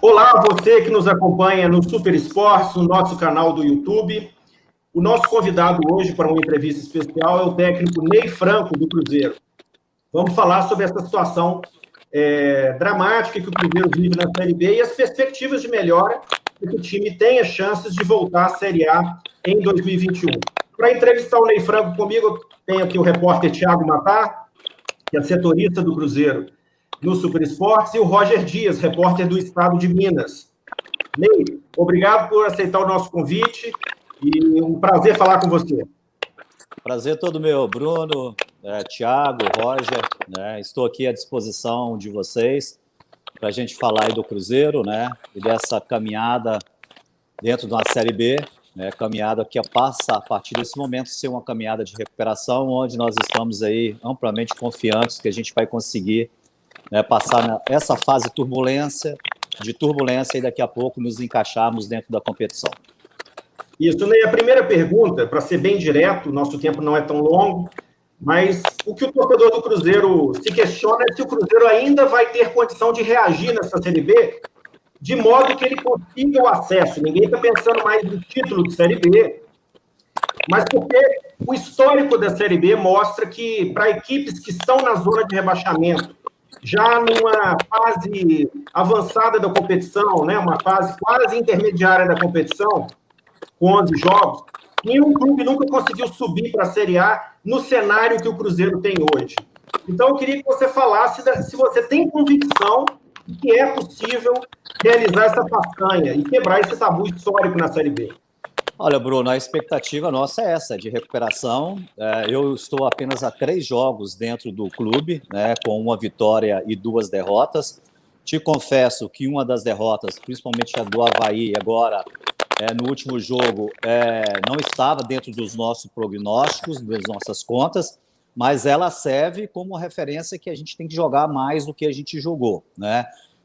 Olá, você que nos acompanha no Super Esportes, no nosso canal do YouTube. O nosso convidado hoje para uma entrevista especial é o técnico Ney Franco, do Cruzeiro. Vamos falar sobre essa situação dramática que o Cruzeiro vive na Série B e as perspectivas de melhora para que o time tenha chances de voltar à Série A em 2021. Para entrevistar o Ney Franco comigo, eu tenho aqui o repórter Thiago Matar, que é setorista do Cruzeiro no Super Esportes, e o Roger Dias, repórter do Estado de Minas. Ney, obrigado por aceitar o nosso convite e um prazer falar com você. Prazer todo meu, Bruno, Thiago, Roger, estou aqui à disposição de vocês para a gente falar aí do Cruzeiro, e dessa caminhada dentro de uma Série B, caminhada que passa a partir desse momento ser uma caminhada de recuperação, onde nós estamos aí amplamente confiantes que a gente vai conseguir passar essa fase de turbulência e daqui a pouco nos encaixarmos dentro da competição. Isso, Ney. A primeira pergunta, para ser bem direto, o nosso tempo não é tão longo, mas o que o torcedor do Cruzeiro se questiona é se o Cruzeiro ainda vai ter condição de reagir nessa Série B, de modo que ele consiga o acesso. Ninguém está pensando mais no título de Série B, mas porque o histórico da Série B mostra que, para equipes que estão na zona de rebaixamento, já numa fase avançada da competição, uma fase quase intermediária da competição, com 11 jogos, nenhum clube nunca conseguiu subir para a Série A no cenário que o Cruzeiro tem hoje. Então, eu queria que você falasse se você tem convicção de que é possível realizar essa façanha e quebrar esse tabu histórico na Série B. Olha, Bruno, a expectativa nossa é essa, de recuperação. Eu estou apenas a 3 jogos dentro do clube, com uma vitória e 2 derrotas. Te confesso que uma das derrotas, principalmente a do Avaí agora, no último jogo, não estava dentro dos nossos prognósticos, das nossas contas, mas ela serve como referência que a gente tem que jogar mais do que a gente jogou,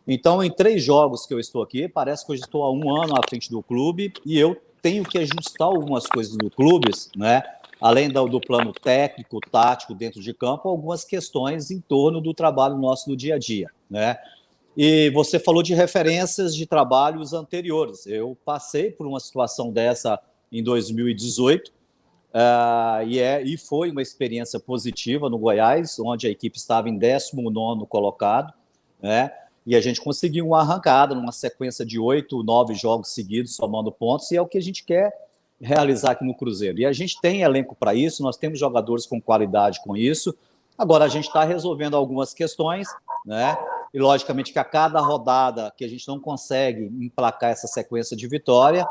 Então, em 3 jogos que eu estou aqui, parece que eu estou há 1 ano à frente do clube e eu tenho que ajustar algumas coisas do clube, além do plano técnico, tático dentro de campo, algumas questões em torno do trabalho nosso no dia a dia, E você falou de referências de trabalhos anteriores. Eu passei por uma situação dessa em 2018 e foi uma experiência positiva no Goiás, onde a equipe estava em 19º colocado, E a gente conseguiu uma arrancada numa sequência de 8, 9 jogos seguidos, somando pontos, e é o que a gente quer realizar aqui no Cruzeiro. E a gente tem elenco para isso, nós temos jogadores com qualidade com isso. Agora a gente está resolvendo algumas questões, E logicamente que a cada rodada que a gente não consegue emplacar essa sequência de vitória,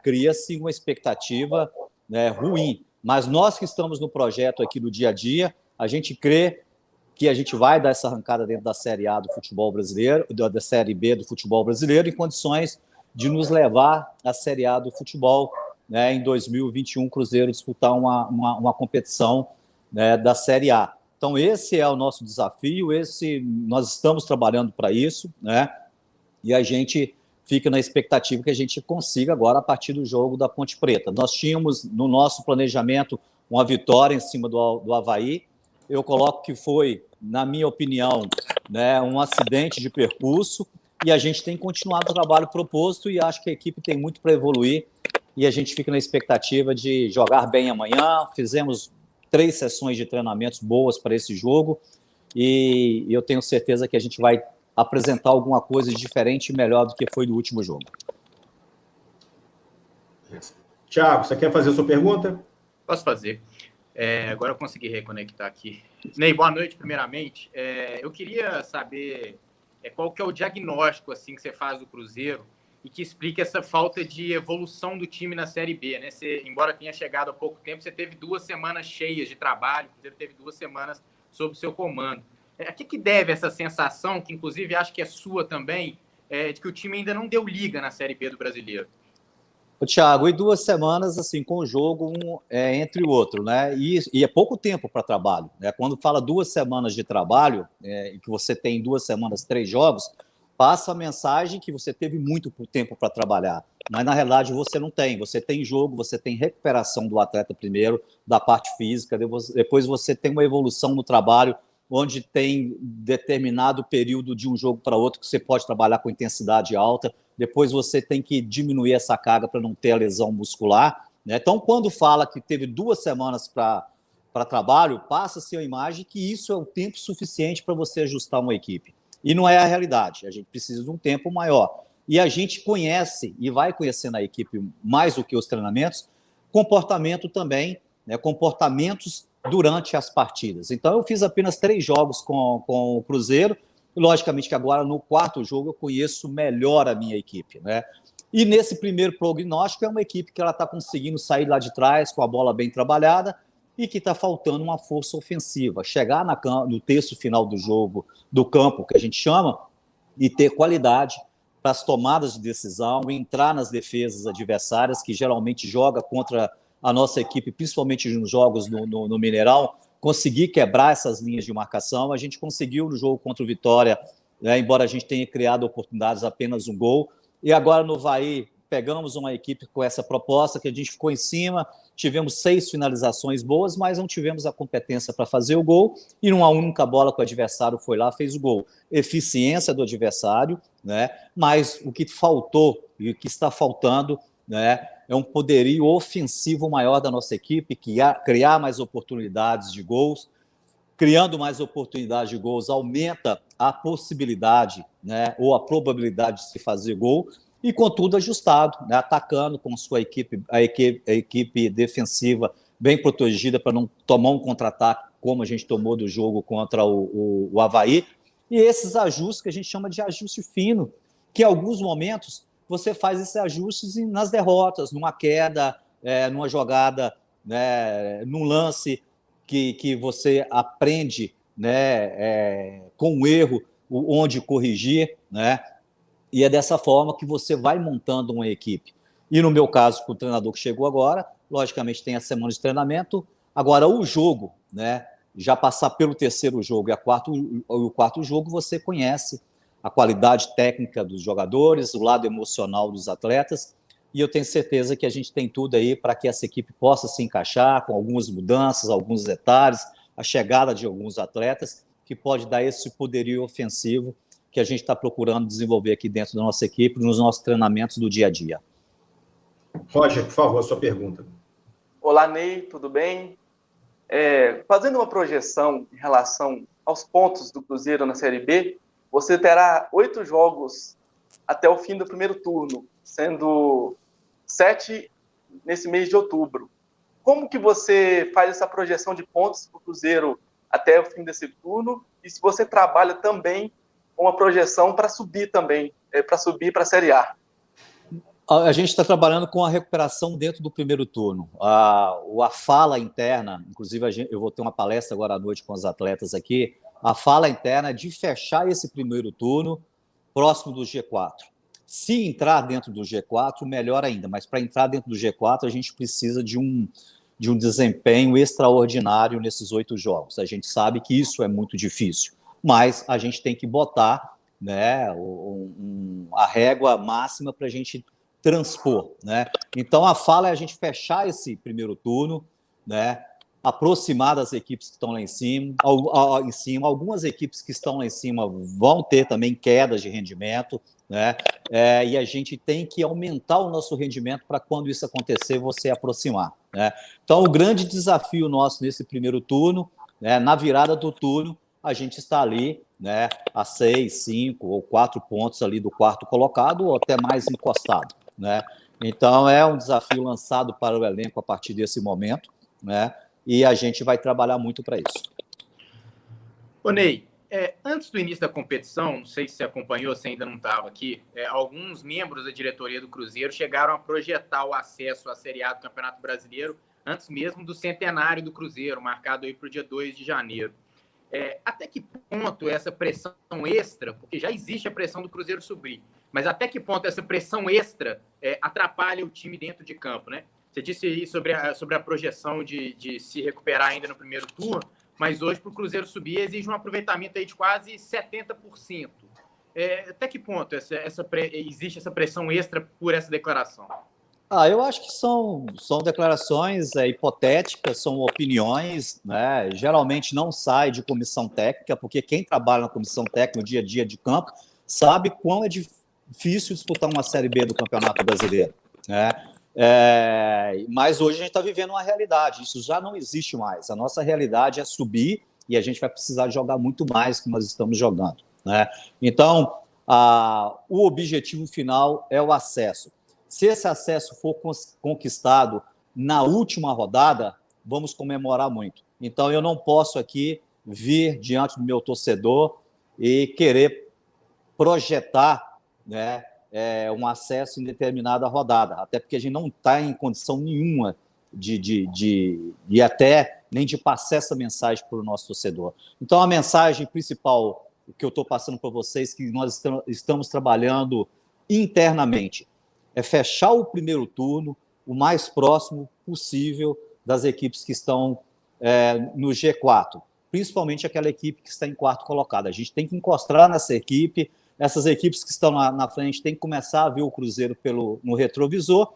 cria-se uma expectativa ruim. Mas nós que estamos no projeto aqui do dia a dia, a gente crê que a gente vai dar essa arrancada dentro da Série A do futebol brasileiro, da Série B do futebol brasileiro, em condições de nos levar à Série A do futebol, em 2021, o Cruzeiro disputar uma competição da Série A. Então, esse é o nosso desafio, nós estamos trabalhando para isso, E a gente fica na expectativa que a gente consiga agora, a partir do jogo da Ponte Preta. Nós tínhamos, no nosso planejamento, uma vitória em cima do Avaí. Eu coloco que foi, na minha opinião, um acidente de percurso, e a gente tem continuado o trabalho proposto e acho que a equipe tem muito para evoluir e a gente fica na expectativa de jogar bem amanhã. Fizemos 3 sessões de treinamentos boas para esse jogo e eu tenho certeza que a gente vai apresentar alguma coisa de diferente e melhor do que foi no último jogo. Thiago, você quer fazer a sua pergunta? Posso fazer. Agora eu consegui reconectar aqui. Ney, boa noite, primeiramente. Eu queria saber qual que é o diagnóstico assim, que você faz do Cruzeiro e que explica essa falta de evolução do time na Série B. Você, embora tenha chegado há pouco tempo, você teve 2 semanas cheias de trabalho, o Cruzeiro teve 2 semanas sob o seu comando. A que deve essa sensação, que inclusive acho que é sua também, de que o time ainda não deu liga na Série B do Brasileiro? Thiago, e 2 semanas assim com o jogo entre o outro, E é pouco tempo para trabalho, Quando fala 2 semanas de trabalho e que você tem 2 semanas, 3 jogos, passa a mensagem que você teve muito tempo para trabalhar, mas na realidade você não tem. Você tem jogo, você tem recuperação do atleta primeiro, da parte física, depois você tem uma evolução no trabalho onde tem determinado período de um jogo para outro que você pode trabalhar com intensidade alta, depois você tem que diminuir essa carga para não ter a lesão muscular, né? Então, quando fala que teve 2 semanas para trabalho, passa-se a imagem que isso é o tempo suficiente para você ajustar uma equipe. E não é a realidade, a gente precisa de um tempo maior. E a gente conhece e vai conhecendo a equipe mais do que os treinamentos, comportamento também, né? Comportamentos durante as partidas. Então, eu fiz apenas 3 jogos com o Cruzeiro, e logicamente que agora no 4º jogo eu conheço melhor a minha equipe, né? E nesse primeiro prognóstico é uma equipe que ela está conseguindo sair lá de trás com a bola bem trabalhada e que está faltando uma força ofensiva, chegar no terço final do jogo, do campo, que a gente chama, e ter qualidade para as tomadas de decisão, entrar nas defesas adversárias, que geralmente joga contra a nossa equipe, principalmente nos jogos no Mineirão, conseguir quebrar essas linhas de marcação. A gente conseguiu no jogo contra o Vitória, né, embora a gente tenha criado oportunidades, apenas um gol. E agora no Avaí, pegamos uma equipe com essa proposta, que a gente ficou em cima, tivemos 6 finalizações boas, mas não tivemos a competência para fazer o gol, e numa única bola que o adversário foi lá, fez o gol. Eficiência do adversário, né? Mas o que faltou e o que está faltando, né, é um poderio ofensivo maior da nossa equipe, que criar mais oportunidades de gols. Criando mais oportunidades de gols, aumenta a possibilidade, né, ou a probabilidade de se fazer gol, e com tudo ajustado, né, atacando com sua equipe, a equipe defensiva bem protegida para não tomar um contra-ataque, como a gente tomou do jogo contra o Avaí. E esses ajustes que a gente chama de ajuste fino, que em alguns momentos você faz esses ajustes nas derrotas, numa queda, numa jogada, né, num lance que você aprende, né, com o erro, onde corrigir, né? E é dessa forma que você vai montando uma equipe. E no meu caso, com o treinador que chegou agora, logicamente tem a semana de treinamento. Agora, o jogo, né, já passar pelo 3º jogo e o 4º jogo, você conhece a qualidade técnica dos jogadores, o lado emocional dos atletas, e eu tenho certeza que a gente tem tudo aí para que essa equipe possa se encaixar com algumas mudanças, alguns detalhes, a chegada de alguns atletas, que pode dar esse poderio ofensivo que a gente está procurando desenvolver aqui dentro da nossa equipe, nos nossos treinamentos do dia a dia. Roger, por favor, a sua pergunta. Olá, Ney, tudo bem? Fazendo uma projeção em relação aos pontos do Cruzeiro na Série B, você terá 8 jogos até o fim do primeiro turno, sendo 7 nesse mês de outubro. Como que você faz essa projeção de pontos para o Cruzeiro até o fim desse turno? E se você trabalha também com uma projeção para subir também, para subir para a Série A? A gente está trabalhando com a recuperação dentro do primeiro turno. A fala interna, inclusive eu vou ter uma palestra agora à noite com os atletas aqui, a fala interna é de fechar esse primeiro turno próximo do G4. Se entrar dentro do G4, melhor ainda, mas para entrar dentro do G4, a gente precisa de um desempenho extraordinário nesses 8 jogos. A gente sabe que isso é muito difícil, mas a gente tem que botar, né, a régua máxima para a gente transpor, né? Então, a fala é a gente fechar esse primeiro turno, né, aproximar das equipes que estão lá em cima. Algumas equipes que estão lá em cima vão ter também quedas de rendimento, né? E a gente tem que aumentar o nosso rendimento para, quando isso acontecer, você aproximar, né? Então, o grande desafio nosso nesse primeiro turno, né, na virada do turno, a gente está ali, né, a 6, 5 ou 4 pontos ali do 4º colocado, ou até mais encostado, né? Então, é um desafio lançado para o elenco a partir desse momento, né? E a gente vai trabalhar muito para isso. Ô, Ney, antes do início da competição, não sei se você acompanhou, se ainda não estava aqui, alguns membros da diretoria do Cruzeiro chegaram a projetar o acesso à Série A do Campeonato Brasileiro antes mesmo do centenário do Cruzeiro, marcado aí para o dia 2 de janeiro. Até que ponto essa pressão extra, porque já existe a pressão do Cruzeiro subir, mas até que ponto essa pressão extra atrapalha o time dentro de campo, né? Você disse aí sobre a projeção de se recuperar ainda no primeiro turno, mas hoje para o Cruzeiro subir exige um aproveitamento aí de quase 70%. Até que ponto existe essa pressão extra por essa declaração? Eu acho que são declarações hipotéticas, são opiniões, né? Geralmente não sai de comissão técnica, porque quem trabalha na comissão técnica no dia a dia de campo sabe quão é difícil disputar uma Série B do Campeonato Brasileiro, né? Mas hoje a gente está vivendo uma realidade, isso já não existe mais. A nossa realidade é subir e a gente vai precisar jogar muito mais que nós estamos jogando, né? Então, o objetivo final é o acesso. Se esse acesso for conquistado na última rodada, vamos comemorar muito. Então, eu não posso aqui vir diante do meu torcedor e querer projetar, né, um acesso em determinada rodada, até porque a gente não está em condição nenhuma de até nem de passar essa mensagem para o nosso torcedor. Então, a mensagem principal que eu estou passando para vocês, que nós estamos trabalhando internamente, é fechar o primeiro turno o mais próximo possível das equipes que estão no G4, principalmente aquela equipe que está em quarto colocado. A gente tem que encostar nessa equipe, essas equipes que estão na frente têm que começar a ver o Cruzeiro no retrovisor,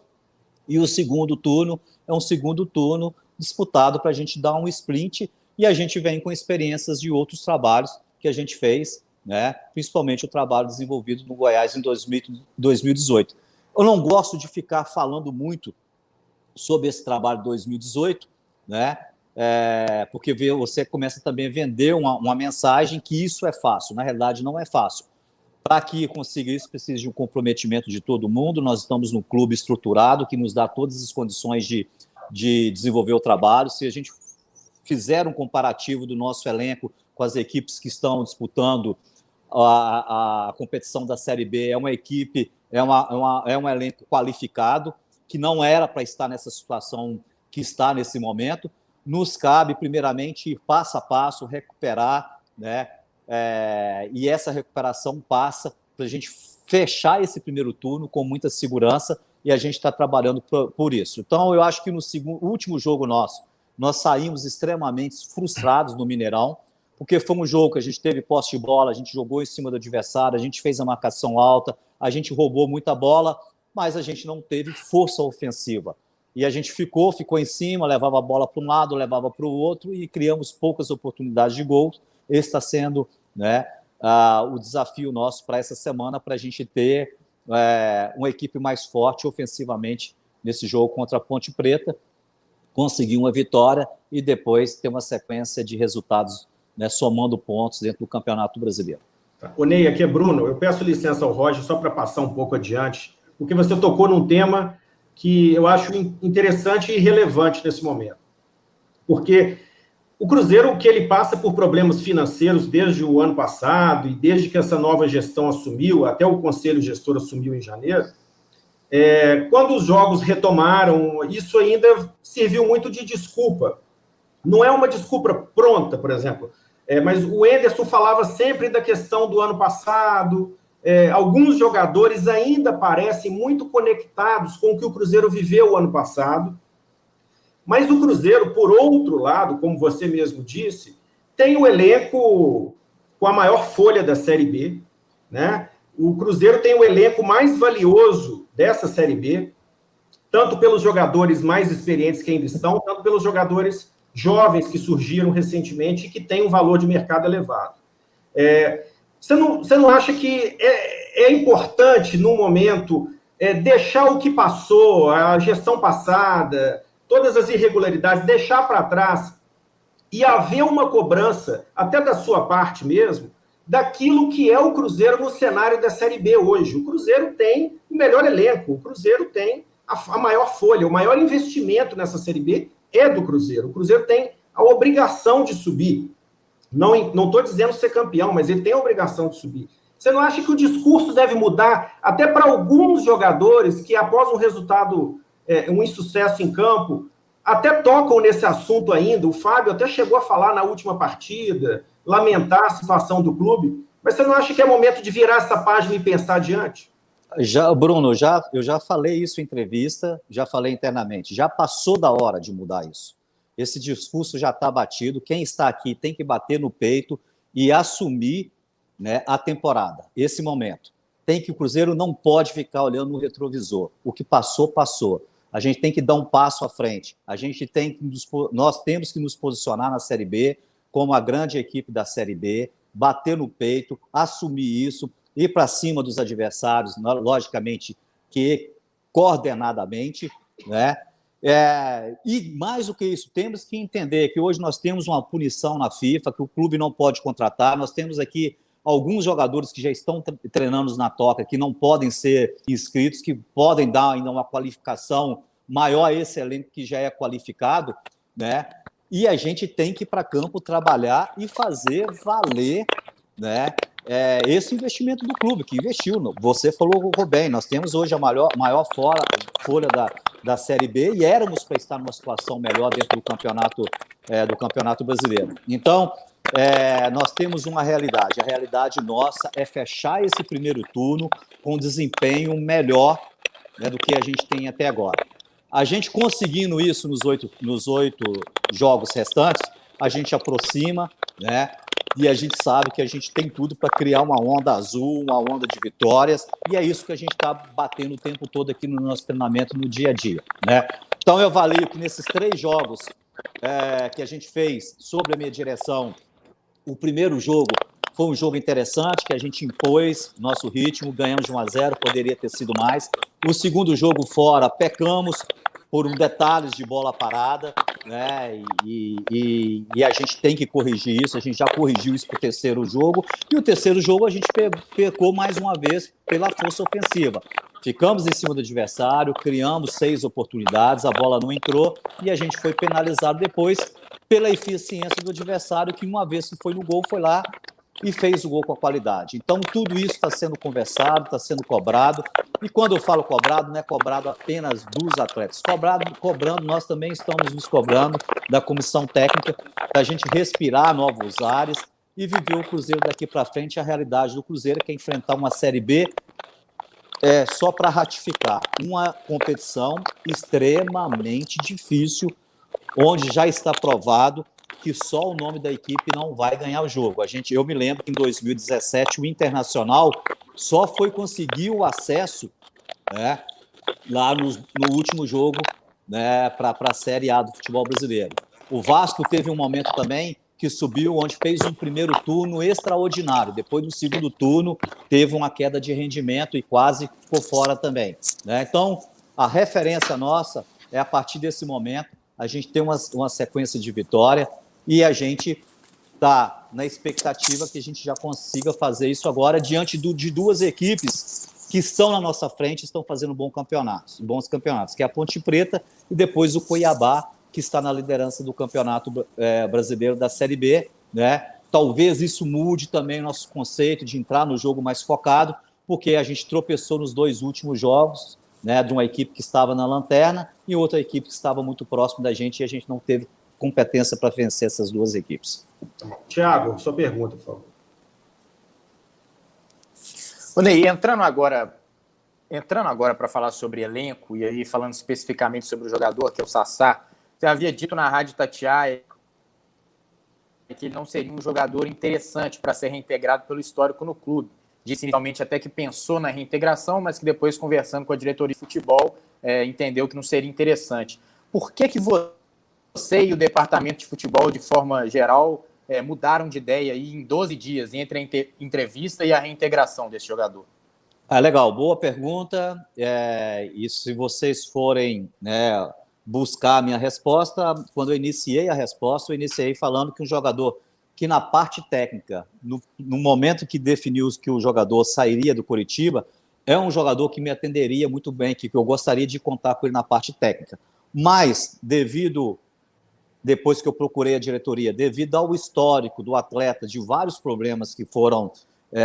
e o segundo turno é um segundo turno disputado para a gente dar um sprint, e a gente vem com experiências de outros trabalhos que a gente fez, né? Principalmente o trabalho desenvolvido no Goiás em 2018. Eu não gosto de ficar falando muito sobre esse trabalho de 2018, né? Porque você começa também a vender uma mensagem que isso é fácil. Na realidade, não é fácil. Para que consiga isso, precisa de um comprometimento de todo mundo. Nós estamos num clube estruturado que nos dá todas as condições de desenvolver o trabalho. Se a gente fizer um comparativo do nosso elenco com as equipes que estão disputando a competição da Série B, é uma equipe, é um elenco qualificado, que não era para estar nessa situação que está nesse momento. Nos cabe, primeiramente, ir passo a passo, recuperar, né? E essa recuperação passa para a gente fechar esse primeiro turno com muita segurança, e a gente está trabalhando por isso. Então, eu acho que no último jogo nosso, nós saímos extremamente frustrados no Mineirão, porque foi um jogo que a gente teve posse de bola, a gente jogou em cima do adversário, a gente fez a marcação alta, a gente roubou muita bola, mas a gente não teve força ofensiva. E a gente ficou em cima, levava a bola para um lado, levava para o outro, e criamos poucas oportunidades de gol. Esse está sendo, né, o desafio nosso para essa semana, para a gente ter uma equipe mais forte ofensivamente nesse jogo contra a Ponte Preta, conseguir uma vitória e depois ter uma sequência de resultados, né, somando pontos dentro do Campeonato Brasileiro. Ô Ney, aqui é Bruno. Eu peço licença ao Roger só para passar um pouco adiante, porque você tocou num tema que eu acho interessante e relevante nesse momento. Porque o Cruzeiro, que ele passa por problemas financeiros desde o ano passado e desde que essa nova gestão assumiu, até o Conselho Gestor assumiu em janeiro, quando os jogos retomaram, isso ainda serviu muito de desculpa. Não é uma desculpa pronta, por exemplo, mas o Enderson falava sempre da questão do ano passado. Alguns jogadores ainda parecem muito conectados com o que o Cruzeiro viveu o ano passado, mas o Cruzeiro, por outro lado, como você mesmo disse, tem o elenco com a maior folha da Série B, né? O Cruzeiro tem o elenco mais valioso dessa Série B, tanto pelos jogadores mais experientes que ainda estão, tanto pelos jogadores jovens que surgiram recentemente e que têm um valor de mercado elevado. Você não acha que é importante, no momento, deixar o que passou, a gestão passada, todas as irregularidades, deixar para trás e haver uma cobrança, até da sua parte mesmo, daquilo que é o Cruzeiro no cenário da Série B hoje? O Cruzeiro tem o melhor elenco, o Cruzeiro tem a maior folha, o maior investimento nessa Série B é do Cruzeiro. O Cruzeiro tem a obrigação de subir. Não estou dizendo ser campeão, mas ele tem a obrigação de subir. Você não acha que o discurso deve mudar até para alguns jogadores que, após um resultado, um insucesso em campo, até tocam nesse assunto ainda? O Fábio até chegou a falar na última partida, lamentar a situação do clube, mas você não acha que é momento de virar essa página e pensar adiante? Bruno, eu já falei isso em entrevista, já falei internamente, já passou da hora de mudar isso. Esse discurso já está batido, quem está aqui tem que bater no peito e assumir, né, a temporada, esse momento. O Cruzeiro não pode ficar olhando no retrovisor. O que passou, passou. A gente tem que dar um passo à frente. Nós temos que nos posicionar na Série B como a grande equipe da Série B, bater no peito, assumir isso, ir para cima dos adversários, logicamente que coordenadamente, né? E mais do que isso, temos que entender que hoje nós temos uma punição na FIFA, que o clube não pode contratar, nós temos aqui alguns jogadores que já estão treinando na toca, que não podem ser inscritos, que podem dar ainda uma qualificação maior a esse elenco que já é qualificado, né? E a gente tem que ir para campo trabalhar e fazer valer, né, esse investimento do clube, que investiu. Você falou bem, nós temos hoje a maior folha da Série B e éramos para estar numa situação melhor dentro do campeonato brasileiro. Então, nós temos uma realidade. A realidade nossa é fechar esse primeiro turno com desempenho melhor, né, do que a gente tem até agora. A gente conseguindo isso nos oito jogos restantes, a gente aproxima, né? E a gente sabe que a gente tem tudo para criar uma onda azul, uma onda de vitórias, e é isso que a gente está batendo o tempo todo aqui no nosso treinamento, no dia a dia, né? Então, eu avalio que nesses 3 jogos que a gente fez sobre a minha direção, o primeiro jogo foi um jogo interessante, que a gente impôs nosso ritmo, ganhamos de 1-0, poderia ter sido mais. O segundo jogo fora, pecamos por detalhes de bola parada, né? E a gente tem que corrigir isso, a gente já corrigiu isso para o terceiro jogo, e o terceiro jogo a gente pecou mais uma vez pela força ofensiva. Ficamos em cima do adversário, criamos 6 oportunidades, a bola não entrou, e a gente foi penalizado depois pela eficiência do adversário, que uma vez que foi no gol, foi lá e fez o gol com a qualidade. Então, tudo isso está sendo conversado, está sendo cobrado. E quando eu falo cobrado, não é cobrado apenas dos atletas. Cobrando, nós também estamos nos cobrando da comissão técnica, da gente respirar novos ares e viver o Cruzeiro daqui para frente. A realidade do Cruzeiro, que é enfrentar uma Série B só para ratificar uma competição extremamente difícil, onde já está provado que só o nome da equipe não vai ganhar o jogo. Eu me lembro que em 2017 o Internacional só foi conseguir o acesso, né, lá no último jogo, né, para a Série A do futebol brasileiro. O Vasco teve um momento também que subiu, onde fez um primeiro turno extraordinário. Depois do segundo turno, teve uma queda de rendimento e quase ficou fora também, né? Então, a referência nossa é a partir desse momento, a gente tem uma sequência de vitória, e a gente está na expectativa que a gente já consiga fazer isso agora diante de 2 equipes que estão na nossa frente, estão fazendo bons campeonatos, que é a Ponte Preta e depois o Cuiabá, que está na liderança do Campeonato Brasileiro da Série B, né? Talvez isso mude também o nosso conceito de entrar no jogo mais focado, porque a gente tropeçou nos 2 últimos jogos, né, de uma equipe que estava na lanterna e outra equipe que estava muito próximo da gente, e a gente não teve competência para vencer essas 2 equipes. Thiago, sua pergunta, por favor. Ô, Ney, entrando agora para falar sobre elenco, e aí falando especificamente sobre o jogador, que é o Sassá, você havia dito na Rádio Itatiaia que ele não seria um jogador interessante para ser reintegrado pelo histórico no clube. Disse inicialmente até que pensou na reintegração, mas que depois, conversando com a diretoria de futebol, entendeu que não seria interessante. Por que você e o departamento de futebol, de forma geral, mudaram de ideia aí em 12 dias, entre a entrevista e a reintegração desse jogador? Legal, boa pergunta. E se vocês forem, né, buscar a minha resposta, quando eu iniciei a resposta, eu iniciei falando que um jogador que na parte técnica, no momento que definiu que o jogador sairia do Coritiba, é um jogador que me atenderia muito bem, que eu gostaria de contar com ele na parte técnica. Mas, depois que eu procurei a diretoria, devido ao histórico do atleta, de vários problemas que foram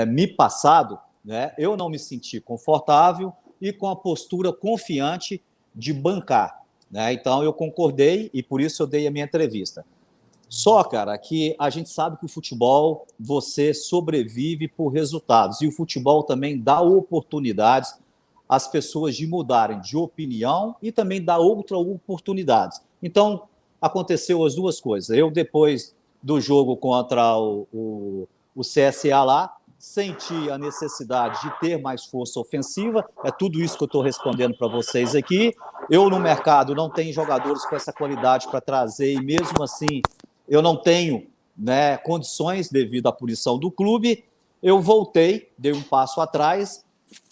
me passados, né, eu não me senti confortável e com a postura confiante de bancar, né? Então, eu concordei e por isso eu dei a minha entrevista. Só, cara, que a gente sabe que o futebol, você sobrevive por resultados, e o futebol também dá oportunidades às pessoas de mudarem de opinião e também dá outras oportunidades. Então, aconteceu as 2 coisas. Eu, depois do jogo contra o CSA lá, senti a necessidade de ter mais força ofensiva, é tudo isso que eu estou respondendo para vocês aqui. Eu, no mercado, não tenho jogadores com essa qualidade para trazer, e mesmo assim, eu não tenho, né, condições devido à punição do clube. Eu voltei, dei um passo atrás,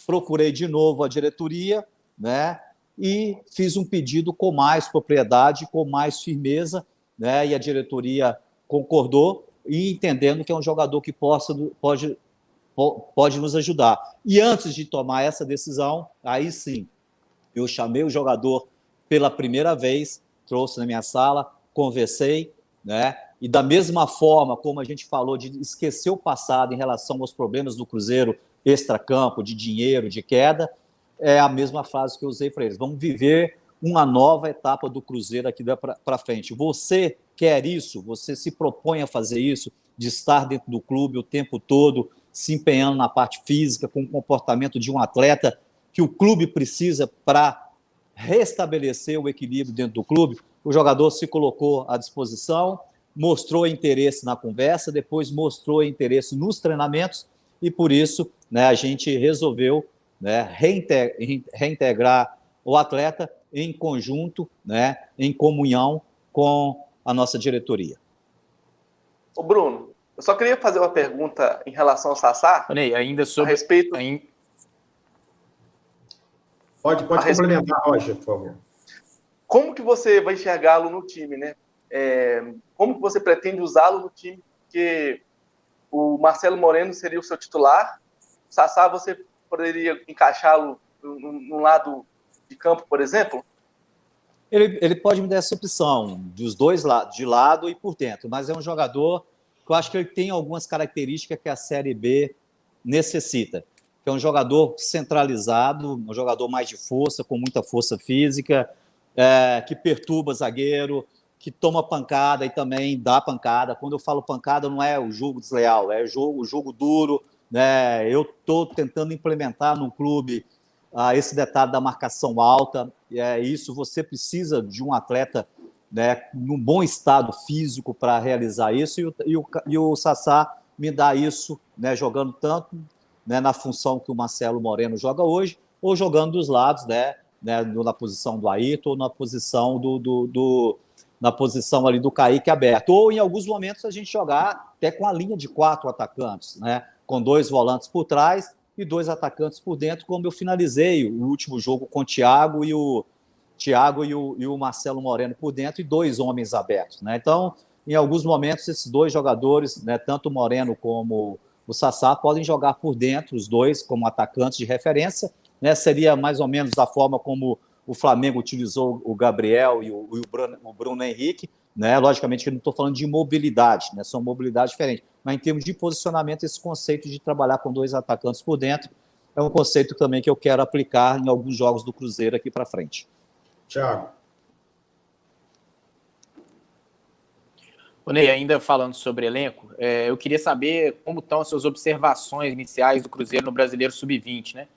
procurei de novo a diretoria, né, e fiz um pedido com mais propriedade, com mais firmeza, né, e a diretoria concordou, e entendendo que é um jogador que pode nos ajudar. E antes de tomar essa decisão, aí sim, eu chamei o jogador pela primeira vez, trouxe na minha sala, conversei, né? E da mesma forma como a gente falou de esquecer o passado em relação aos problemas do Cruzeiro extracampo, de dinheiro, de queda, é a mesma frase que eu usei para eles. Vamos viver uma nova etapa do Cruzeiro aqui para frente. Você quer isso? Você se propõe a fazer isso? De estar dentro do clube o tempo todo, se empenhando na parte física, com o comportamento de um atleta que o clube precisa para restabelecer o equilíbrio dentro do clube? O jogador se colocou à disposição, mostrou interesse na conversa, depois mostrou interesse nos treinamentos, e por isso, né, a gente resolveu, né, reintegrar o atleta em conjunto, né, em comunhão com a nossa diretoria. Ô Bruno, eu só queria fazer uma pergunta em relação ao Sassá. Ney, ainda sobre... A respeito... Pode complementar, Roger, por favor. Como que você vai enxergá-lo no time, né? Como que você pretende usá-lo no time? Porque o Marcelo Moreno seria o seu titular. O Sassá, você poderia encaixá-lo no lado de campo, por exemplo? Ele pode me dar essa opção, dos dois lados, de lado e por dentro, mas é um jogador que eu acho que ele tem algumas características que a Série B necessita. Que é um jogador centralizado, um jogador mais de força, com muita força física, que perturba zagueiro, que toma pancada e também dá pancada. Quando eu falo pancada, não é o jogo desleal, é o jogo duro, né? Eu estou tentando implementar no clube esse detalhe da marcação alta. Isso você precisa de um atleta, né, num bom estado físico para realizar isso, e o Sassá me dá isso, né, jogando tanto, né, na função que o Marcelo Moreno joga hoje, ou jogando dos lados, né, na posição do Ayrton, ou na posição na posição ali do Kaique aberto, ou em alguns momentos a gente jogar até com a linha de 4 atacantes, né, com 2 volantes por trás e 2 atacantes por dentro, como eu finalizei o último jogo com o Thiago e o Marcelo Moreno por dentro, e 2 homens abertos, né? Então, em alguns momentos, esses 2 jogadores, né, tanto o Moreno como o Sassá, podem jogar por dentro, os 2 como atacantes de referência, né? Seria mais ou menos da forma como o Flamengo utilizou o Gabriel e o Bruno Henrique, né? Logicamente que eu não estou falando de mobilidade, né? São mobilidades diferentes, mas em termos de posicionamento, esse conceito de trabalhar com 2 atacantes por dentro é um conceito também que eu quero aplicar em alguns jogos do Cruzeiro aqui para frente. Thiago. Ney, ainda falando sobre elenco, eu queria saber como estão as suas observações iniciais do Cruzeiro no Brasileiro Sub-20, né?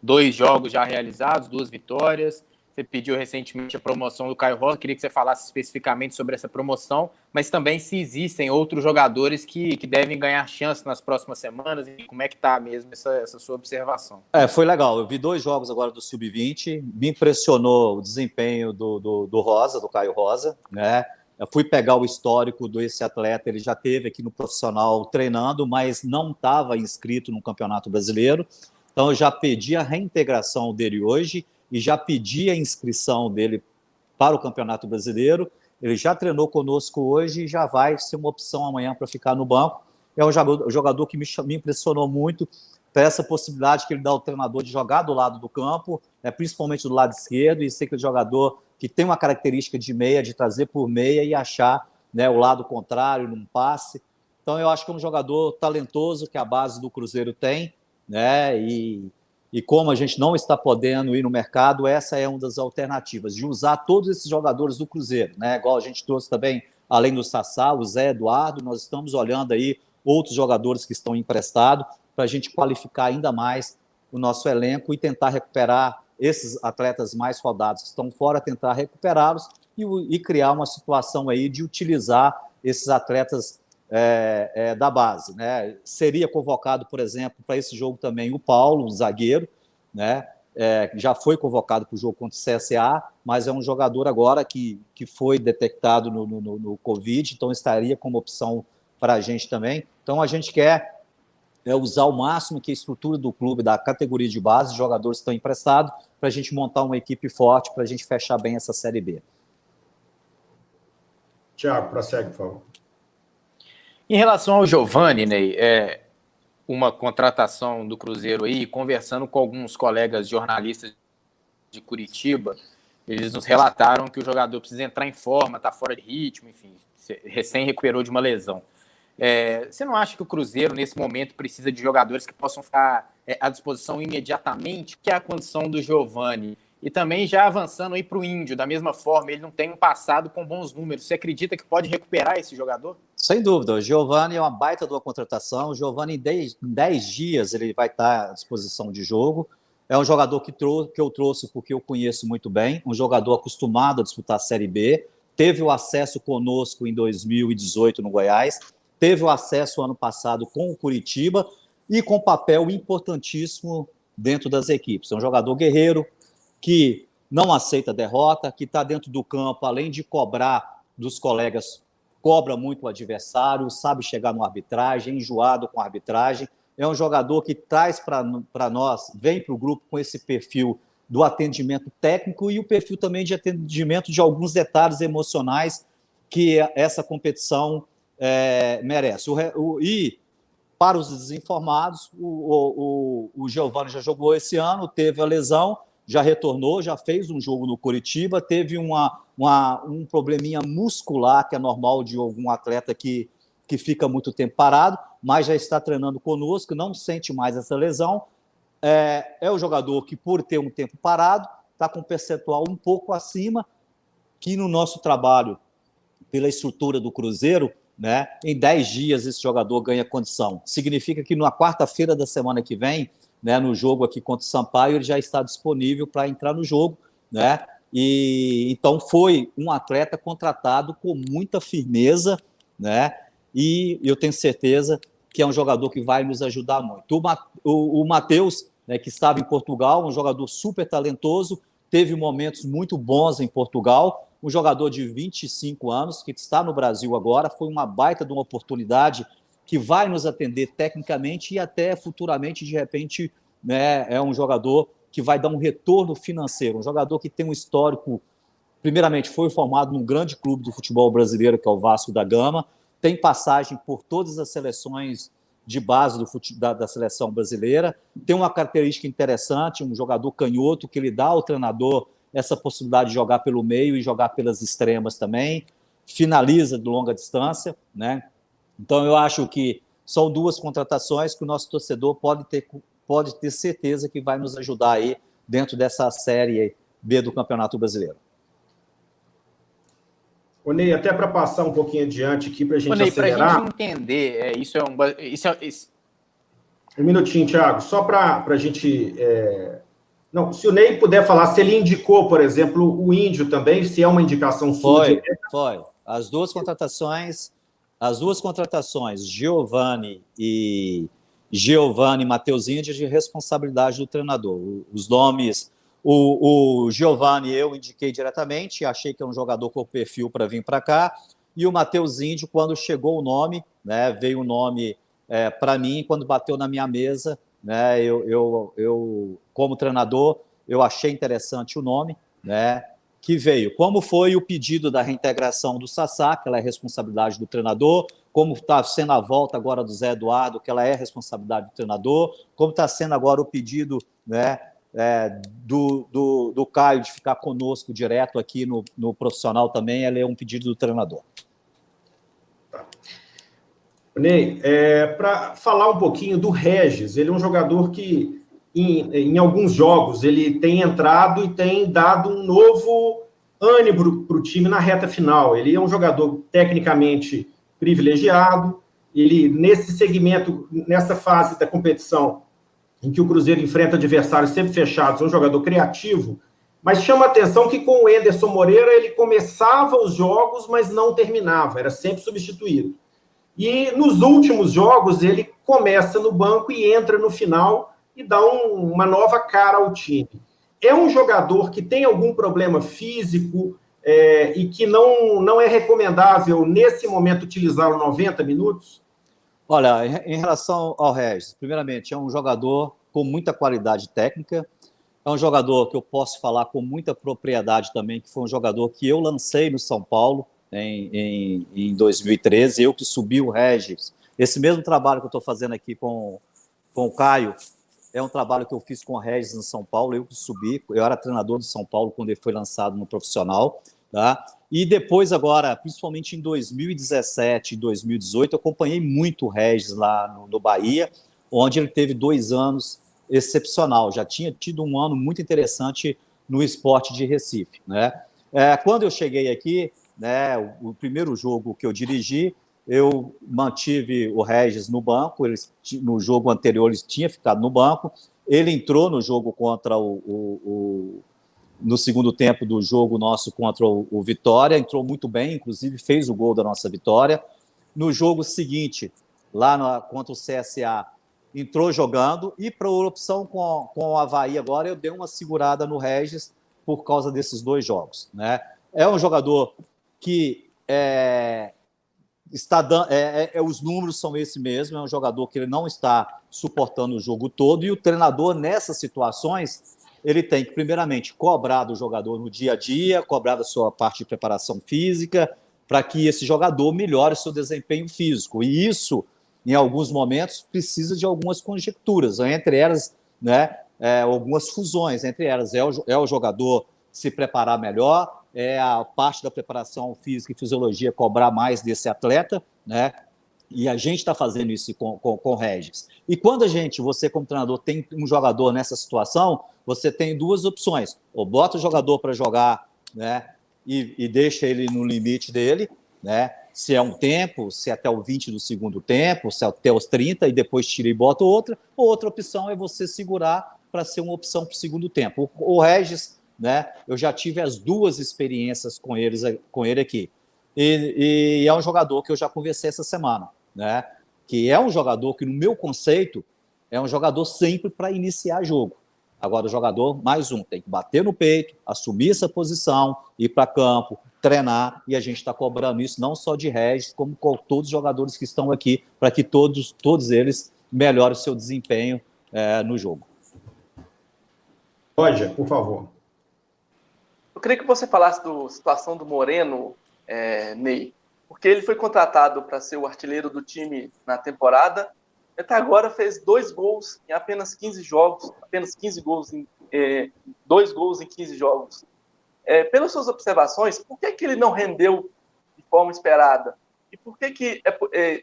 2 jogos já realizados, 2 vitórias. Você pediu recentemente a promoção do Caio Rosa, queria que você falasse especificamente sobre essa promoção, mas também se existem outros jogadores que devem ganhar chance nas próximas semanas, e como é que está mesmo essa sua observação? Foi legal, eu vi 2 jogos agora do Sub-20, me impressionou o desempenho do Rosa, do Caio Rosa, né? Eu fui pegar o histórico desse atleta, ele já esteve aqui no profissional treinando, mas não estava inscrito no Campeonato Brasileiro, então eu já pedi a reintegração dele hoje, e já pedi a inscrição dele para o Campeonato Brasileiro. Ele já treinou conosco hoje e já vai ser uma opção amanhã para ficar no banco. É um jogador que me impressionou muito por essa possibilidade que ele dá ao treinador de jogar do lado do campo, principalmente do lado esquerdo, e ser aquele jogador que tem uma característica de meia, de trazer por meia e achar, né, o lado contrário num passe. Então eu acho que é um jogador talentoso que a base do Cruzeiro tem, né, e como a gente não está podendo ir no mercado, essa é uma das alternativas, de usar todos esses jogadores do Cruzeiro, né? Igual a gente trouxe também, além do Sassá, o Zé Eduardo, nós estamos olhando aí outros jogadores que estão emprestados para a gente qualificar ainda mais o nosso elenco e tentar recuperar esses atletas mais rodados que estão fora, tentar recuperá-los e criar uma situação aí de utilizar esses atletas da base, né? Seria convocado, por exemplo, para esse jogo também o Paulo, o zagueiro, né? Já foi convocado para o jogo contra o CSA, mas é um jogador agora que foi detectado no Covid, então estaria como opção para a gente também. Então a gente quer usar o máximo que a estrutura do clube, da categoria de base, jogadores estão emprestados, para a gente montar uma equipe forte, para a gente fechar bem essa Série B. Tiago, prossegue, por favor. Em relação ao Giovani, Ney, uma contratação do Cruzeiro aí, conversando com alguns colegas jornalistas de Curitiba, eles nos relataram que o jogador precisa entrar em forma, está fora de ritmo, enfim, recém recuperou de uma lesão. Você não acha que o Cruzeiro, nesse momento, precisa de jogadores que possam ficar à disposição imediatamente, que é a condição do Giovani? E também já avançando aí para o Índio, da mesma forma, ele não tem um passado com bons números. Você acredita que pode recuperar esse jogador? Sem dúvida, o Giovani é uma baita de uma contratação. O Giovani, em 10 dias, ele vai estar à disposição de jogo. É um jogador que eu trouxe porque eu conheço muito bem, um jogador acostumado a disputar a Série B, teve o acesso conosco em 2018 no Goiás, teve o acesso ano passado com o Curitiba e com papel importantíssimo dentro das equipes. É um jogador guerreiro, que não aceita derrota, que está dentro do campo, além de cobrar dos colegas, cobra muito o adversário, sabe chegar no arbitragem, enjoado com a arbitragem. É um jogador que traz para nós, vem para o grupo com esse perfil do atendimento técnico e o perfil também de atendimento de alguns detalhes emocionais que essa competição merece. E para os desinformados, o Giovani já jogou esse ano, teve a lesão, já retornou, já fez um jogo no Curitiba, teve um probleminha muscular, que é normal de algum atleta que fica muito tempo parado, mas já está treinando conosco, não sente mais essa lesão. É o jogador que, por ter um tempo parado, está com um percentual um pouco acima, que no nosso trabalho, pela estrutura do Cruzeiro, né, em 10 dias esse jogador ganha condição. Significa que na quarta-feira da semana que vem, né, no jogo aqui contra o Sampaio, ele já está disponível para entrar no jogo, né? E então foi um atleta contratado com muita firmeza, né? E eu tenho certeza que é um jogador que vai nos ajudar muito. O Matheus, né, que estava em Portugal, um jogador super talentoso, teve momentos muito bons em Portugal, um jogador de 25 anos que está no Brasil agora, foi uma baita de uma oportunidade que vai nos atender tecnicamente e até futuramente, de repente, né, é um jogador que vai dar um retorno financeiro, um jogador que tem um histórico, primeiramente foi formado num grande clube do futebol brasileiro, que é o Vasco da Gama, tem passagem por todas as seleções de base da seleção brasileira, tem uma característica interessante, um jogador canhoto que lhe dá ao treinador essa possibilidade de jogar pelo meio e jogar pelas extremas também, finaliza de longa distância, né? Então, eu acho que são duas contratações que o nosso torcedor pode ter certeza que vai nos ajudar aí dentro dessa Série B do Campeonato Brasileiro. Ô, Ney, até para passar um pouquinho adiante aqui, para a gente acelerar... Para a gente entender, Um minutinho, Thiago, só para a gente... Não, se o Ney puder falar, se ele indicou, por exemplo, o Índio também, se é uma indicação sua... Foi. As duas contratações, Giovani e Matheus Índio, de responsabilidade do treinador. Os nomes, o Giovani eu indiquei diretamente, achei que é um jogador com perfil para vir para cá, e o Matheus Índio, quando chegou o nome, né, veio o nome para mim, quando bateu na minha mesa, né, eu como treinador, eu achei interessante o nome, né, que veio. Como foi o pedido da reintegração do Sassá, que ela é responsabilidade do treinador, como está sendo a volta agora do Zé Eduardo, que ela é responsabilidade do treinador, como está sendo agora o pedido, né, do Caio de ficar conosco direto aqui no profissional também, ela é um pedido do treinador. Tá. Ney, para falar um pouquinho do Regis, ele é um jogador que em alguns jogos ele tem entrado e tem dado um novo ânimo para o time na reta final. Ele é um jogador tecnicamente privilegiado, ele nesse segmento, nessa fase da competição em que o Cruzeiro enfrenta adversários sempre fechados, é um jogador criativo, mas chama a atenção que com o Enderson Moreira ele começava os jogos, mas não terminava, era sempre substituído. E nos últimos jogos ele começa no banco e entra no final e dá uma nova cara ao time. É um jogador que tem algum problema físico e que não é recomendável, nesse momento, utilizá-lo 90 minutos? Olha, em relação ao Regis, primeiramente, é um jogador com muita qualidade técnica, é um jogador que eu posso falar com muita propriedade também, que foi um jogador que eu lancei no São Paulo em 2013, eu que subi o Regis. Esse mesmo trabalho que eu estou fazendo aqui com o Caio, é um trabalho que eu fiz com o Regis no São Paulo, eu que subi, eu era treinador do São Paulo quando ele foi lançado no profissional, tá? E depois agora, principalmente em 2017 e 2018, eu acompanhei muito o Regis lá no Bahia, onde ele teve 2 anos excepcional, já tinha tido um ano muito interessante no Sport de Recife, né? Quando eu cheguei aqui, né, o primeiro jogo que eu dirigi, eu mantive o Regis no banco, no jogo anterior ele tinha ficado no banco, ele entrou no jogo contra no segundo tempo do jogo nosso contra o Vitória, entrou muito bem, inclusive fez o gol da nossa vitória. No jogo seguinte, lá contra o CSA, entrou jogando, e para a opção com o Avaí agora, eu dei uma segurada no Regis por causa desses 2 jogos, né? É um jogador que está dando, os números são esse mesmo, é um jogador que ele não está suportando o jogo todo, e o treinador, nessas situações, ele tem que, primeiramente, cobrar do jogador no dia a dia, cobrar da sua parte de preparação física, para que esse jogador melhore o seu desempenho físico. E isso, em alguns momentos, precisa de algumas conjecturas, entre elas, né, algumas fusões, entre elas é o jogador se preparar melhor, é a parte da preparação física e fisiologia cobrar mais desse atleta, né? E a gente está fazendo isso com o Regis. E quando você como treinador tem um jogador nessa situação, você tem 2 opções: ou bota o jogador para jogar, né, e deixa ele no limite dele, né, se é um tempo, se é até o 20 do segundo tempo, se é até os 30, e depois tira e bota outra, ou outra opção é você segurar para ser uma opção para o segundo tempo. O Regis, né, eu já tive as 2 experiências com ele aqui. E é um jogador que eu já conversei essa semana, né, que é um jogador que, no meu conceito, é um jogador sempre para iniciar jogo. Agora, o jogador, mais tem que bater no peito, assumir essa posição, ir para campo, treinar, e a gente está cobrando isso não só de Regis, como com todos os jogadores que estão aqui, para que todos eles melhorem o seu desempenho no jogo. Roger, por favor. Eu queria que você falasse da situação do Moreno, Ney, porque ele foi contratado para ser o artilheiro do time na temporada. Até agora fez 2 gols em apenas 15 jogos, 2 gols em 15 jogos. Pelas suas observações, por que ele não rendeu de forma esperada? E por que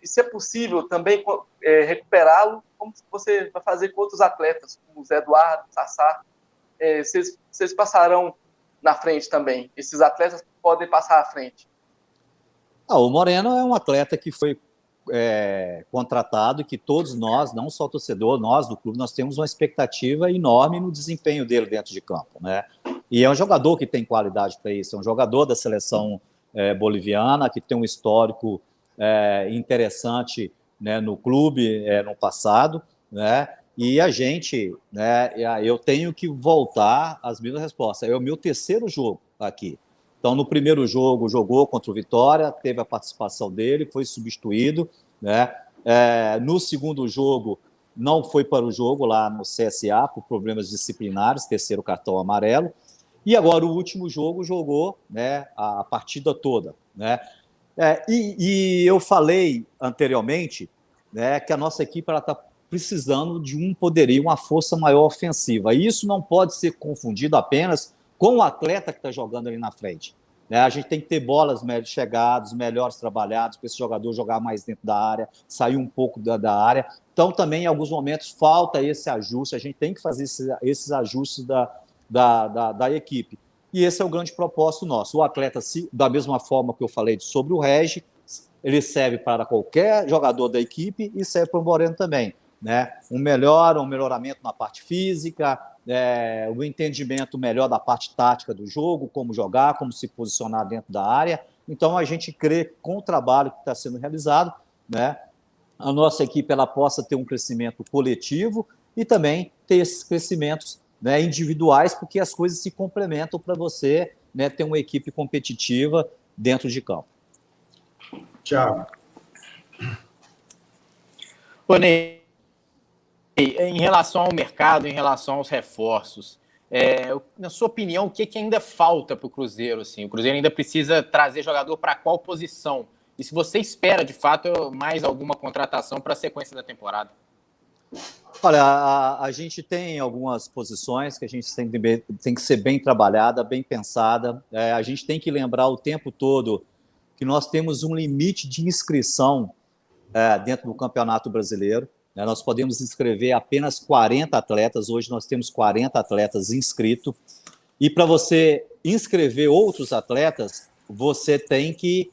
se é possível também recuperá-lo, como você vai fazer com outros atletas, como o Zé Eduardo, Sassá? Vocês passarão na frente também. Esses atletas podem passar à frente. O Moreno é um atleta que foi contratado, e que todos nós, não só o torcedor, nós do clube, nós temos uma expectativa enorme no desempenho dele dentro de campo, né? E é um jogador que tem qualidade para isso, é um jogador da seleção boliviana, que tem um histórico interessante, né, no clube no passado, né? E a gente, né, eu tenho que voltar às mesmas respostas. É o meu 3º jogo aqui. Então, no primeiro jogo, jogou contra o Vitória, teve a participação dele, foi substituído, né? No segundo jogo, não foi para o jogo lá no CSA, por problemas disciplinares, 3º cartão amarelo. E agora, o último jogo, jogou, né, a partida toda, né? E eu falei anteriormente, né, que a nossa equipe está precisando de um poderio, uma força maior ofensiva. E isso não pode ser confundido apenas com o atleta que está jogando ali na frente, né? A gente tem que ter bolas chegadas, melhores trabalhadas, para esse jogador jogar mais dentro da área, sair um pouco da área. Então, também, em alguns momentos, falta esse ajuste, a gente tem que fazer esses ajustes da equipe. E esse é o grande propósito nosso. O atleta, da mesma forma que eu falei sobre o Regi, ele serve para qualquer jogador da equipe e serve para o Moreno também, né? Um melhoramento na parte física, o entendimento melhor da parte tática do jogo, como jogar, como se posicionar dentro da área. Então, a gente crê, com o trabalho que está sendo realizado, né, a nossa equipe ela possa ter um crescimento coletivo e também ter esses crescimentos, né, individuais, porque as coisas se complementam para você, né, ter uma equipe competitiva dentro de campo. Thiago. Ô, Ney, em relação ao mercado, em relação aos reforços, na sua opinião, o que ainda falta para o Cruzeiro? Assim? O Cruzeiro ainda precisa trazer jogador para qual posição? E se você espera, de fato, mais alguma contratação para a sequência da temporada? Olha, a gente tem algumas posições que a gente tem que ser bem trabalhada, bem pensada. A gente tem que lembrar o tempo todo que nós temos um limite de inscrição dentro do Campeonato Brasileiro. Nós podemos inscrever apenas 40 atletas. Hoje nós temos 40 atletas inscritos. E para você inscrever outros atletas, você tem que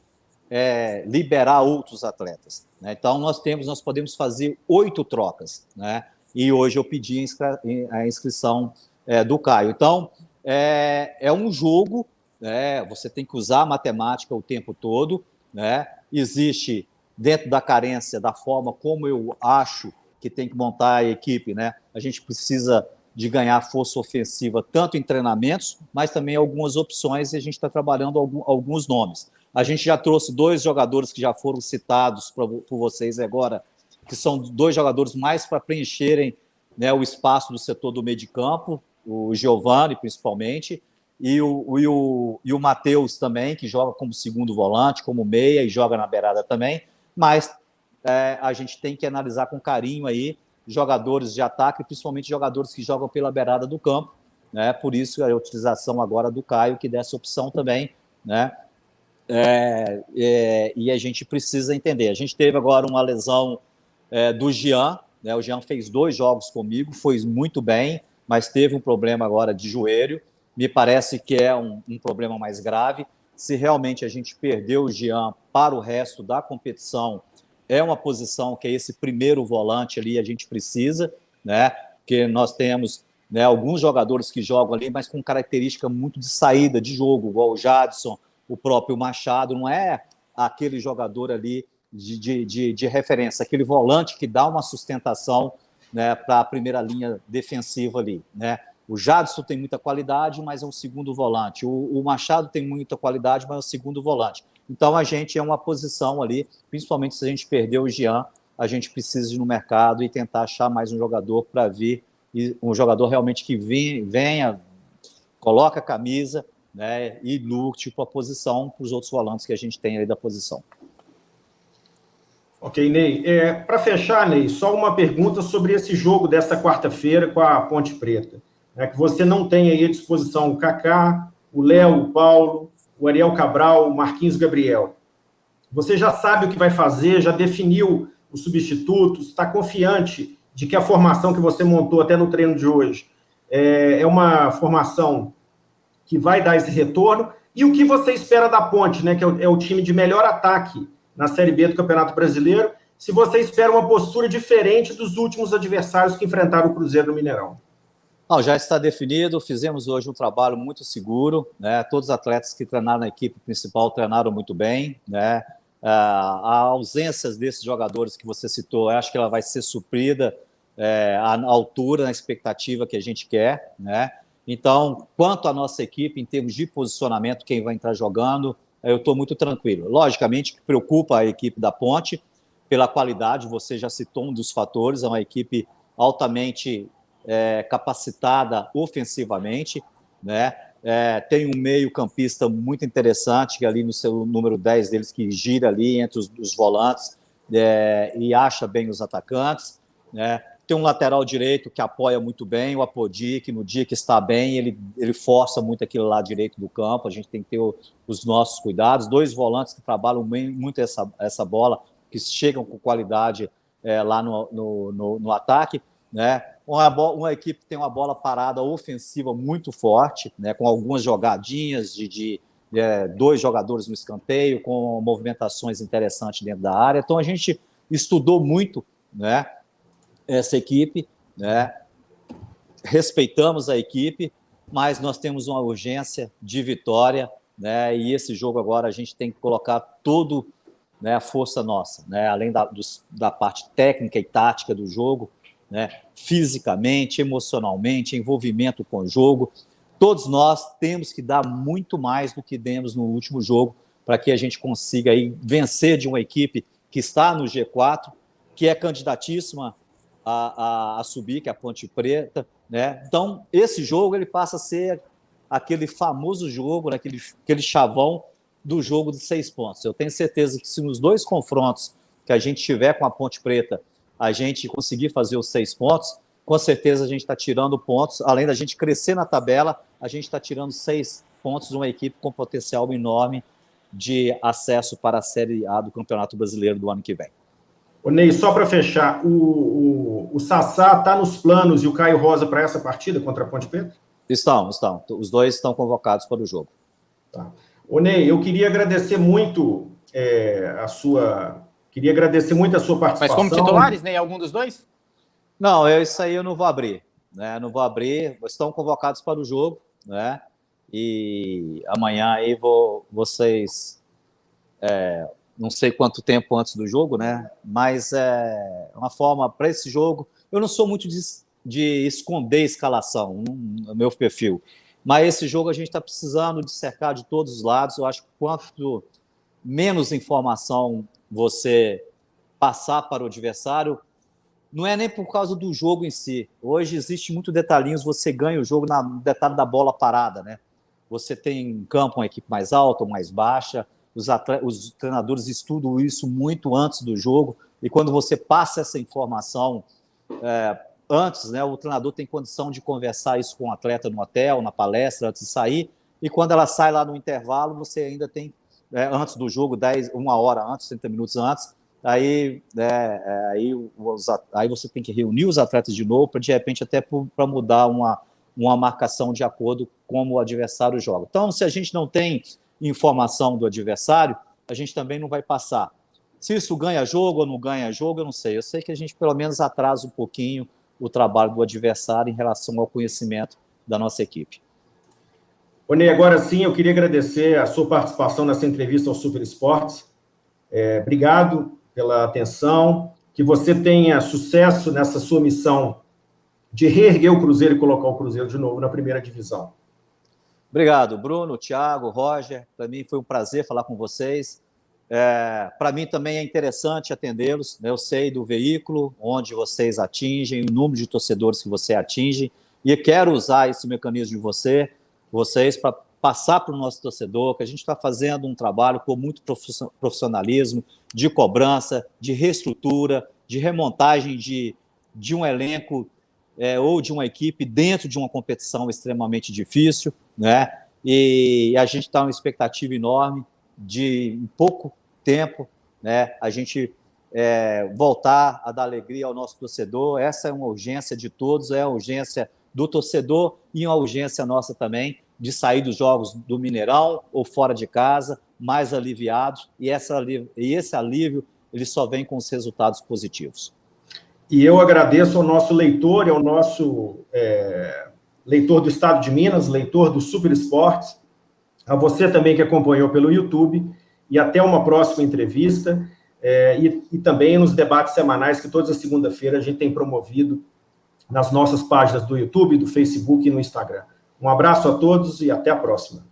liberar outros atletas. Né? Então, nós podemos fazer 8 trocas. Né? E hoje eu pedi a inscrição do Caio. Então, é um jogo, né? Você tem que usar a matemática o tempo todo. Né? Existe, dentro da carência, da forma como eu acho que tem que montar a equipe, né? A gente precisa de ganhar força ofensiva, tanto em treinamentos, mas também algumas opções, e a gente está trabalhando alguns nomes. A gente já trouxe 2 jogadores que já foram citados por vocês agora, que são 2 jogadores mais para preencherem, né, o espaço do setor do meio de campo, o Giovani, principalmente, e o Matheus também, que joga como segundo volante, como meia, e joga na beirada também, mas a gente tem que analisar com carinho aí jogadores de ataque, principalmente jogadores que jogam pela beirada do campo, né? Por isso a utilização agora do Caio, que dá essa opção também, né? E a gente precisa entender. A gente teve agora uma lesão do Jean, né? O Jean fez 2 jogos comigo, foi muito bem, mas teve um problema agora de joelho. Me parece que é um problema mais grave. Se realmente a gente perdeu o Jean para o resto da competição, é uma posição que é esse primeiro volante ali, a gente precisa, né? Porque nós temos, né, alguns jogadores que jogam ali, mas com característica muito de saída de jogo, igual o Jadson, o próprio Machado, não é aquele jogador ali de referência, aquele volante que dá uma sustentação, né, para a primeira linha defensiva ali, né? O Jadson tem muita qualidade, mas é um segundo volante. O Machado tem muita qualidade, mas é um segundo volante. Então, a gente é uma posição ali, principalmente se a gente perder o Jean, a gente precisa ir no mercado e tentar achar mais um jogador para vir, e um jogador realmente que venha, coloca a camisa, né, e lute a posição para os outros volantes que a gente tem aí da posição. Ok, Ney. Para fechar, Ney, só uma pergunta sobre esse jogo dessa quarta-feira com a Ponte Preta. Que você não tem aí à disposição o Kaká, o Léo, o Paulo, o Ariel Cabral, o Marquinhos Gabriel. Você já sabe o que vai fazer, já definiu os substitutos, está confiante de que a formação que você montou até no treino de hoje é uma formação que vai dar esse retorno? E o que você espera da Ponte, né, que é o time de melhor ataque na Série B do Campeonato Brasileiro, se você espera uma postura diferente dos últimos adversários que enfrentaram o Cruzeiro no Mineirão? Não, já está definido, fizemos hoje um trabalho muito seguro, né? Todos os atletas que treinaram na equipe principal treinaram muito bem, né? A ausência desses jogadores que você citou, eu acho que ela vai ser suprida à altura, na expectativa que a gente quer, né? Então, quanto à nossa equipe, em termos de posicionamento, quem vai entrar jogando, eu estou muito tranquilo. Logicamente, que preocupa a equipe da Ponte pela qualidade, você já citou um dos fatores, é uma equipe altamente capacitada ofensivamente, né? Tem um meio-campista muito interessante, que ali no seu número 10 deles, que gira ali entre os volantes e acha bem os atacantes, né? Tem um lateral direito que apoia muito bem, o Apodi, que no dia que está bem, ele força muito aquele lado direito do campo, a gente tem que ter os nossos cuidados. 2 volantes que trabalham muito essa bola, que chegam com qualidade lá no ataque, né? Uma equipe que tem uma bola parada ofensiva muito forte, né, com algumas jogadinhas de 2 jogadores no escanteio, com movimentações interessantes dentro da área. Então, a gente estudou muito, né, essa equipe, né, respeitamos a equipe, mas nós temos uma urgência de vitória, né, e esse jogo agora a gente tem que colocar todo né, a força nossa, né, além da parte técnica e tática do jogo, né, fisicamente, emocionalmente, envolvimento com o jogo. Todos nós temos que dar muito mais do que demos no último jogo para que a gente consiga aí vencer de uma equipe que está no G4, que é candidatíssima a subir, que é a Ponte Preta, né? Então, esse jogo ele passa a ser aquele famoso jogo, né? aquele chavão do jogo de 6 pontos. Eu tenho certeza que se nos 2 confrontos que a gente tiver com a Ponte Preta, a gente conseguir fazer os 6 pontos, com certeza a gente está tirando pontos, além da gente crescer na tabela, a gente está tirando 6 pontos de uma equipe com potencial enorme de acesso para a Série A do Campeonato Brasileiro do ano que vem. Ô Ney, só para fechar, o Sassá está nos planos e o Caio Rosa para essa partida contra a Ponte Preta? Estão. Os 2 estão convocados para o jogo. Tá. Ô Ney, eu queria agradecer muito Queria agradecer muito a sua participação. Mas como titulares, Ney, algum dos 2? Não, isso aí eu não vou abrir. Né? Não vou abrir. Estão convocados para o jogo, né? E amanhã aí vocês... não sei quanto tempo antes do jogo, né? Mas é uma forma para esse jogo. Eu não sou muito de esconder escalação no meu perfil, mas esse jogo a gente está precisando de cercar de todos os lados. Eu acho que quanto menos informação você passar para o adversário, não é nem por causa do jogo em si. Hoje existe muito detalhinhos, você ganha o jogo no detalhe da bola parada, né? Você tem em campo uma equipe mais alta ou mais baixa, os treinadores estudam isso muito antes do jogo, e quando você passa essa informação antes, né, o treinador tem condição de conversar isso com o atleta no hotel, na palestra, antes de sair, e quando ela sai lá no intervalo, você ainda tem, antes do jogo, 1 hora antes, 30 minutos antes, aí você tem que reunir os atletas de novo, para de repente até para mudar uma marcação de acordo com como o adversário joga. Então, se a gente não tem informação do adversário, a gente também não vai passar. Se isso ganha jogo ou não ganha jogo, eu não sei. Eu sei que a gente pelo menos atrasa um pouquinho o trabalho do adversário em relação ao conhecimento da nossa equipe. Ô Ney, agora sim, eu queria agradecer a sua participação nessa entrevista ao Super Esportes. Obrigado pela atenção, que você tenha sucesso nessa sua missão de reerguer o Cruzeiro e colocar o Cruzeiro de novo na primeira divisão. Obrigado, Bruno, Thiago, Roger. Para mim foi um prazer falar com vocês. Para mim também é interessante atendê-los. Eu sei do veículo, onde vocês atingem, o número de torcedores que você atinge, e quero usar esse mecanismo de vocês para passar para o nosso torcedor que a gente está fazendo um trabalho com muito profissionalismo, de cobrança, de reestrutura, de remontagem de um elenco ou de uma equipe dentro de uma competição extremamente difícil, né? E a gente está uma expectativa enorme de, em pouco tempo, né, a gente voltar a dar alegria ao nosso torcedor. Essa é uma urgência de todos, é a urgência do torcedor e uma urgência nossa também, de sair dos jogos do Mineirão ou fora de casa, mais aliviados, e esse alívio ele só vem com os resultados positivos. E eu agradeço ao nosso leitor e ao nosso leitor do Estado de Minas, leitor do Super Esportes, a você também que acompanhou pelo YouTube, e até uma próxima entrevista, e também nos debates semanais que toda segunda-feira a gente tem promovido nas nossas páginas do YouTube, do Facebook e no Instagram. Um abraço a todos e até a próxima.